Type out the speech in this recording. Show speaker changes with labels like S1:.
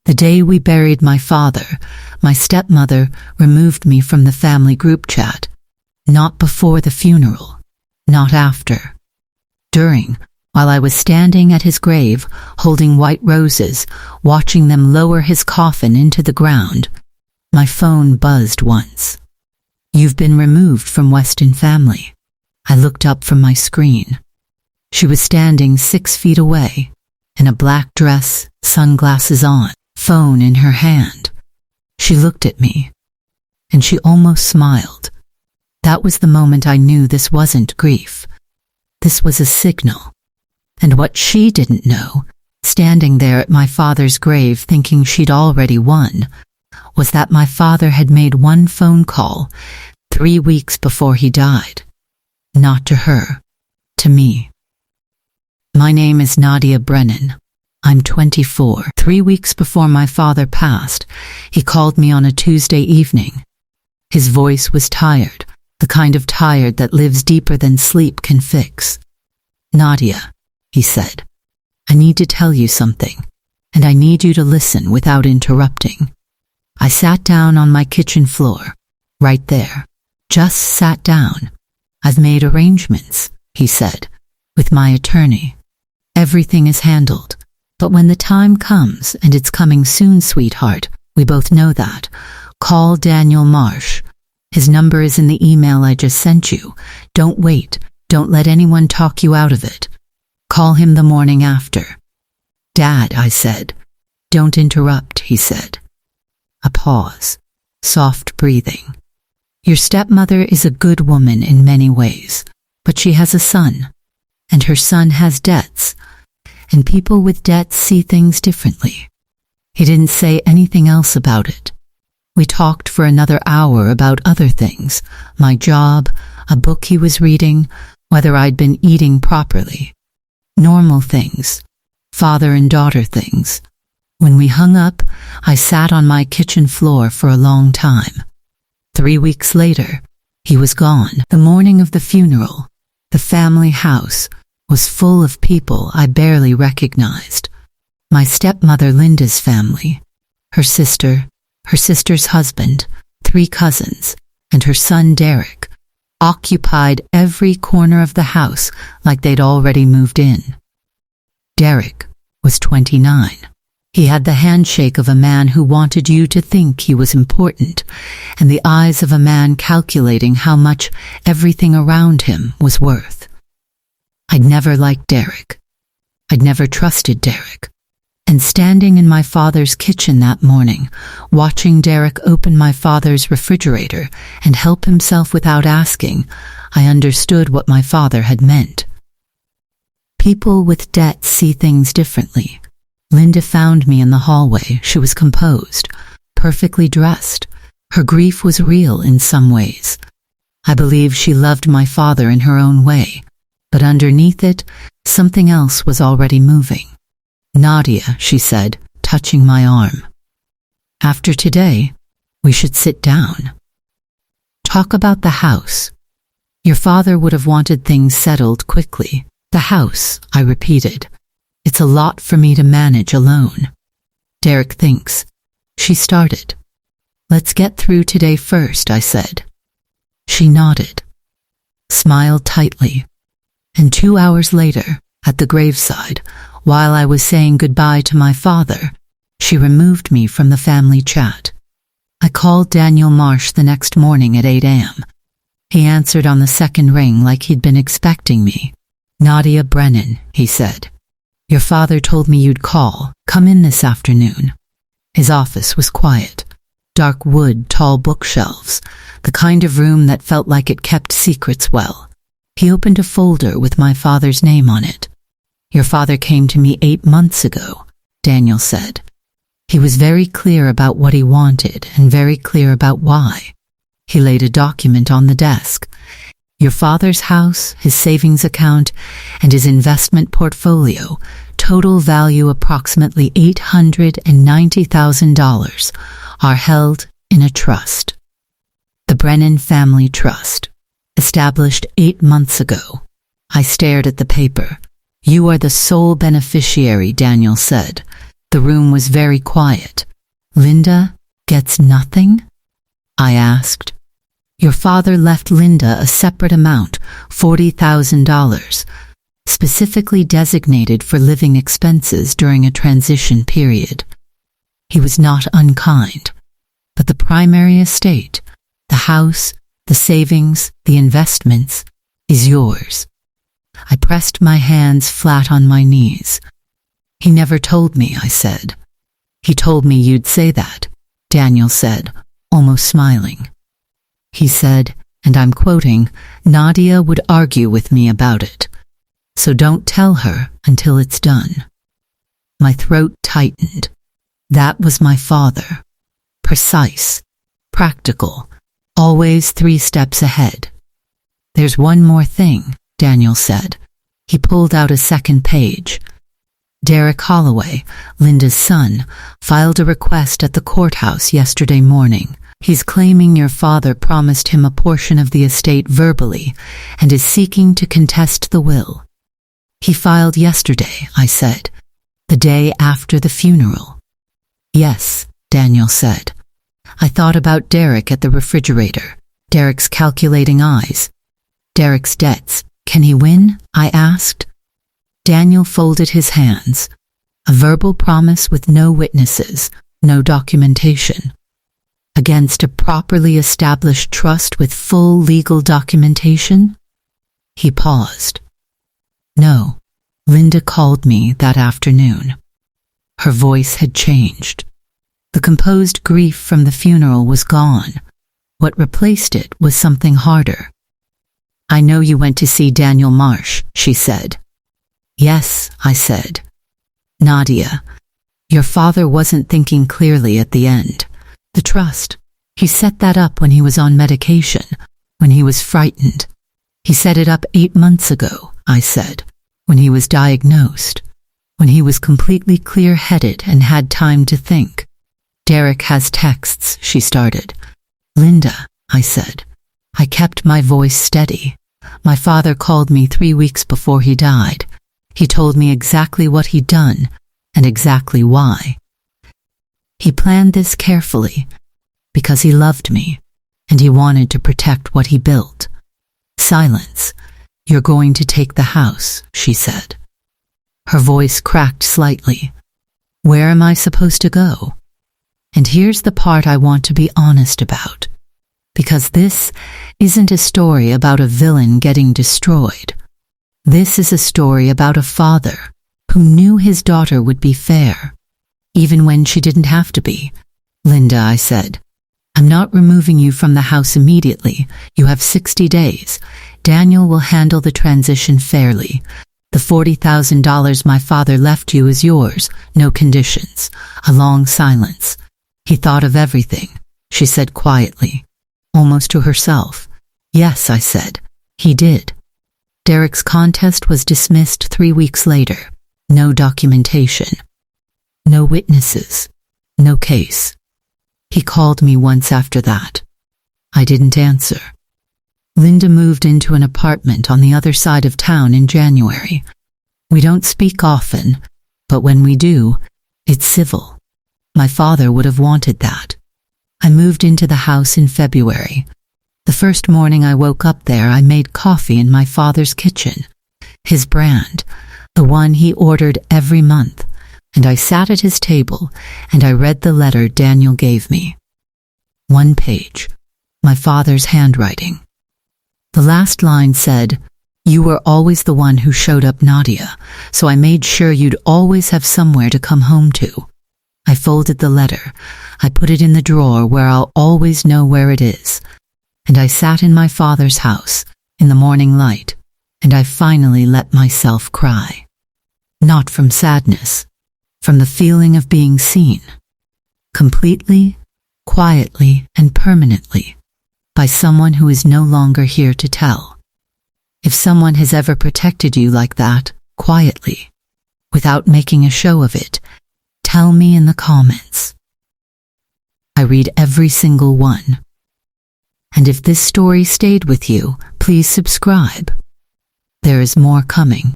S1: The day we buried my father, my stepmother removed me from the family group chat. Not before the funeral, not after. During, while I was standing at his grave, holding white roses, watching them lower his coffin into the ground, my phone buzzed once. "You've been removed from Weston family." I looked up from my screen. She was standing 6 feet away, in a black dress, sunglasses on, phone in her hand. She looked at me, and she almost smiled. That was the moment I knew this wasn't grief. This was a signal. And what she didn't know, standing there at my father's grave thinking she'd already won, was that my father had made one phone call 3 weeks before he died. Not to her, to me. "My name is Nadia Brennan. I'm 24. 3 weeks before my father passed, he called me on a Tuesday evening. His voice was tired, the kind of tired that lives deeper than sleep can fix. "Nadia," he said, "I need to tell you something, and I need you to listen without interrupting." I sat down on my kitchen floor, right there. Just sat down. "I've made arrangements," he said, "with my attorney. Everything is handled. But when the time comes, and it's coming soon, sweetheart, we both know that, call Daniel Marsh. His number is in the email I just sent you. Don't wait. Don't let anyone talk you out of it. Call him the morning after." "Dad," I said. "Don't interrupt," he said. A pause. Soft breathing. "Your stepmother is a good woman in many ways, but she has a son, and her son has debts, and people with debts see things differently." He didn't say anything else about it. We talked for another hour about other things, my job, a book he was reading, whether I'd been eating properly. Normal things, father and daughter things. When we hung up, I sat on my kitchen floor for a long time. 3 weeks later, he was gone. The morning of the funeral, the family house was full of people I barely recognized. My stepmother Linda's family, her sister's husband, 3 cousins, and her son Derek, occupied every corner of the house like they'd already moved in. Derek was 29. He had the handshake of a man who wanted you to think he was important, and the eyes of a man calculating how much everything around him was worth. I'd never liked Derek. I'd never trusted Derek. And standing in my father's kitchen that morning, watching Derek open my father's refrigerator and help himself without asking, I understood what my father had meant. People with debt see things differently. Linda found me in the hallway. She was composed, perfectly dressed. Her grief was real in some ways. I believe she loved my father in her own way, but underneath it, something else was already moving. "Nadia," she said, touching my arm. "After today, we should sit down. Talk about the house. Your father would have wanted things settled quickly." "The house," I repeated. "It's a lot for me to manage alone." "Derek thinks," she started. "Let's get through today first," I said. She nodded, smiled tightly, and 2 hours later, at the graveside, while I was saying goodbye to my father, she removed me from the family chat. I called Daniel Marsh the next morning at 8 a.m. He answered on the second ring like he'd been expecting me. "Nadia Brennan," he said. "Your father told me you'd call. Come in this afternoon." His office was quiet. Dark wood, tall bookshelves, the kind of room that felt like it kept secrets well. He opened a folder with my father's name on it. "Your father came to me 8 months ago," Daniel said. He was very clear about what he wanted and very clear about why. He laid a document on the desk. Your father's house, his savings account, and his investment portfolio, total value approximately $890,000, are held in a trust. The Brennan Family Trust, established 8 months ago. I stared at the paper. "You are the sole beneficiary," Daniel said. The room was very quiet. Linda gets nothing? I asked. Your father left Linda a separate amount, $40,000, specifically designated for living expenses during a transition period. He was not unkind, but the primary estate, the house, the savings, the investments, is yours. I pressed my hands flat on my knees. He never told me, I said. He told me you'd say that, Daniel said, almost smiling. He said, and I'm quoting, Nadia would argue with me about it. So don't tell her until it's done. My throat tightened. That was my father. Precise, practical, always 3 steps ahead. There's one more thing, Daniel said. He pulled out a second page. Derek Holloway, Linda's son, filed a request at the courthouse yesterday morning. He's claiming your father promised him a portion of the estate verbally and is seeking to contest the will. He filed yesterday, I said, the day after the funeral. Yes, Daniel said. I thought about Derek at the refrigerator, Derek's calculating eyes. Derek's debts. Can he win? I asked. Daniel folded his hands. A verbal promise with no witnesses, no documentation. Against a properly established trust with full legal documentation? He paused. No, Linda called me that afternoon. Her voice had changed. The composed grief from the funeral was gone. What replaced it was something harder. I know you went to see Daniel Marsh, she said. Yes, I said. Nadia, your father wasn't thinking clearly at the end. The trust. He set that up when he was on medication, when he was frightened. He set it up 8 months ago, I said, when he was diagnosed, when he was completely clear-headed and had time to think. Derek has texts, she started. Linda, I said. I kept my voice steady. My father called me 3 weeks before he died. He told me exactly what he'd done and exactly why. He planned this carefully because he loved me and he wanted to protect what he built. Silence. You're going to take the house, she said. Her voice cracked slightly. Where am I supposed to go? And here's the part I want to be honest about. Because this isn't a story about a villain getting destroyed. This is a story about a father who knew his daughter would be fair, even when she didn't have to be. Linda, I said, I'm not removing you from the house immediately. You have 60 days. Daniel will handle the transition fairly. The $40,000 my father left you is yours, no conditions. A long silence. He thought of everything, she said quietly, almost to herself. Yes, I said, he did. Derek's contest was dismissed 3 weeks later. No documentation. No witnesses. No case. He called me once after that. I didn't answer. Linda moved into an apartment on the other side of town in January. We don't speak often, but when we do, it's civil. My father would have wanted that. I moved into the house in February. The first morning I woke up there, I made coffee in my father's kitchen. His brand, the one he ordered every month, and I sat at his table and I read the letter Daniel gave me. 1 page. My father's handwriting. The last line said, You were always the one who showed up, Nadia, so I made sure you'd always have somewhere to come home to. I folded the letter. I put it in the drawer where I'll always know where it is. And I sat in my father's house, in the morning light, and I finally let myself cry. Not from sadness, from the feeling of being seen. Completely, quietly, and permanently, by someone who is no longer here to tell. If someone has ever protected you like that, quietly, without making a show of it, tell me in the comments. I read every single one. And if this story stayed with you, please subscribe. There is more coming.